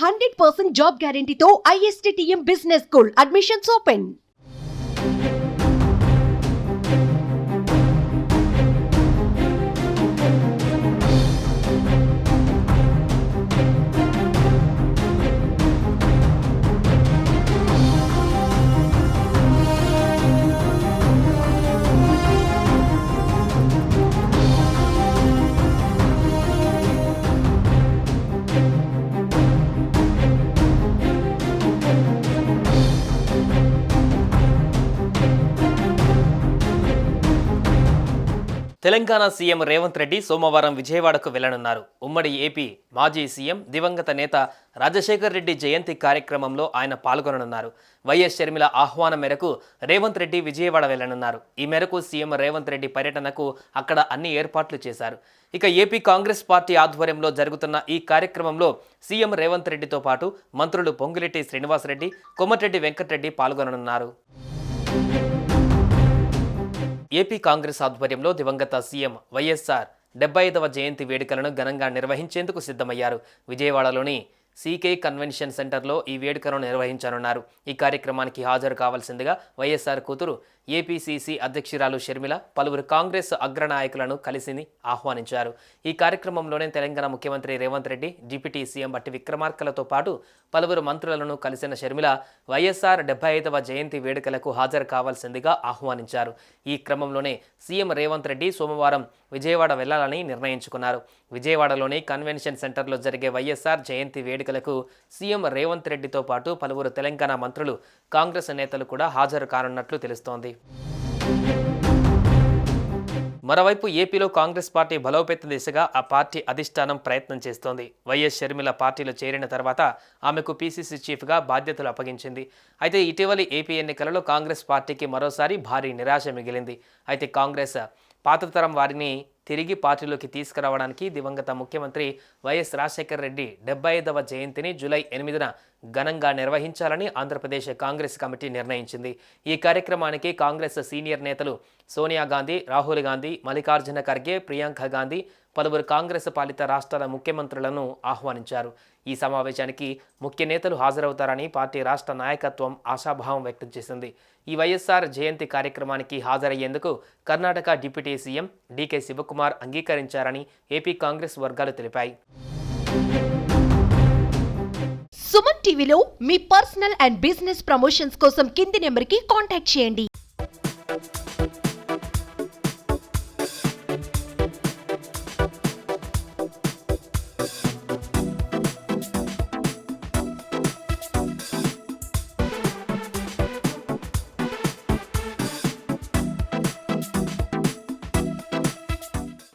100% job గ్యారంటీతో ISTTM business school admissions open. Telangana CM Revanth Reddy సోమవారం విజయవాడకు వెళ్లనున్నారు. ఉమ్మడి ఏపీ మాజీ సీఎం దివంగత నేత రాజశేఖర్ రెడ్డి జయంతి కార్యక్రమంలో ఆయన పాల్గొననున్నారు. వైఎస్ షర్మిల ఆహ్వానం మేరకు రేవంత్ రెడ్డి విజయవాడ వెళ్లనున్నారు. ఈ మేరకు సీఎం రేవంత్ రెడ్డి పర్యటనకు అక్కడ అన్ని ఏర్పాట్లు చేశారు. ఇక ఏపీ కాంగ్రెస్ పార్టీ ఆధ్వర్యంలో జరుగుతున్న ఈ కార్యక్రమంలో సీఎం రేవంత్ రెడ్డితో పాటు మంత్రులు పొంగులేటి శ్రీనివాసరెడ్డి, కోమటిరెడ్డి వెంకటరెడ్డి పాల్గొననున్నారు. ఏపీ కాంగ్రెస్ ఆధ్వర్యంలో దివంగత సీఎం వైఎస్ఆర్ 75వ జయంతి వేడుకలను ఘనంగా నిర్వహించేందుకు సిద్ధమయ్యారు. విజయవాడలోని సీకే కన్వెన్షన్ సెంటర్లో ఈ వేడుకను నిర్వహించనున్నారు. ఈ కార్యక్రమానికి హాజరు కావాల్సిందిగా వైఎస్ఆర్ కూతురు ఏపీసీసీ అధ్యక్షురాలు షర్మిల పలువురు కాంగ్రెస్ అగ్రనాయకులను కలిసి ఆహ్వానించారు. ఈ కార్యక్రమంలోనే తెలంగాణ ముఖ్యమంత్రి రేవంత్ రెడ్డి, డిప్యూటీ సీఎం బట్టి విక్రమార్కలతో పాటు పలువురు మంత్రులను కలిసిన షర్మిల వైఎస్ఆర్ 75వ జయంతి వేడుకలకు హాజరు కావాల్సిందిగా ఆహ్వానించారు. ఈ క్రమంలోనే సీఎం రేవంత్ రెడ్డి సోమవారం విజయవాడ వెళ్లాలని నిర్ణయించుకున్నారు. విజయవాడలోని కన్వెన్షన్ సెంటర్లో జరిగే వైఎస్ఆర్ జయంతి వేడుకలకు సీఎం రేవంత్ రెడ్డితో పాటు పలువురు తెలంగాణ మంత్రులు, కాంగ్రెస్ నేతలు కూడా హాజరు కానున్నట్లు తెలుస్తోంది. మరోవైపు ఏపీలో కాంగ్రెస్ పార్టీ బలోపేతం దిశగా ఆ పార్టీ అధిష్టానం ప్రయత్నం చేస్తోంది. వైఎస్ షర్మిల పార్టీలో చేరిన తర్వాత ఆమెకు పీసీసీ చీఫ్గా బాధ్యతలు అప్పగించింది. అయితే ఇటీవలి ఏపీ ఎన్నికలలో కాంగ్రెస్ పార్టీకి మరోసారి భారీ నిరాశ మిగిలింది. అయితే కాంగ్రెస్ పాతతరం వారిని తిరిగి పార్టీలోకి తీసుకురావడానికి దివంగత ముఖ్యమంత్రి వైఎస్ రాజశేఖర్ రెడ్డి 75వ జయంతిని జూలై 8న ఘనంగా నిర్వహించాలని ఆంధ్రప్రదేశ్ కాంగ్రెస్ కమిటీ నిర్ణయించింది. ఈ కార్యక్రమానికి కాంగ్రెస్ సీనియర్ నేతలు సోనియా గాంధీ, రాహుల్ గాంధీ, మల్లికార్జున ఖర్గే, ప్రియాంక గాంధీ, పలువురు కాంగ్రెస్ పాలిత రాష్ట్రాల ముఖ్యమంత్రులను ఆహ్వానించారు. ఈ సమావేశానికి ముఖ్య నేతలు హాజరవుతారని పార్టీ రాష్ట్ర నాయకత్వం ఆశాభావం వ్యక్తం చేసింది. ఈ వైఎస్ఆర్ జయంతి కార్యక్రమానికి హాజరయ్యేందుకు కర్ణాటక డిప్యూటీ సీఎం డీకే శివకుమార్ అంగీకరించారని ఏపీ కాంగ్రెస్ వర్గాలు తెలిపాయి. సుమన్ టీవీలో మీ పర్సనల్ అండ్ బిజినెస్ ప్రమోషన్స్ కోసం కింది నెంబర్కి కాంటాక్ట్ చేయండి.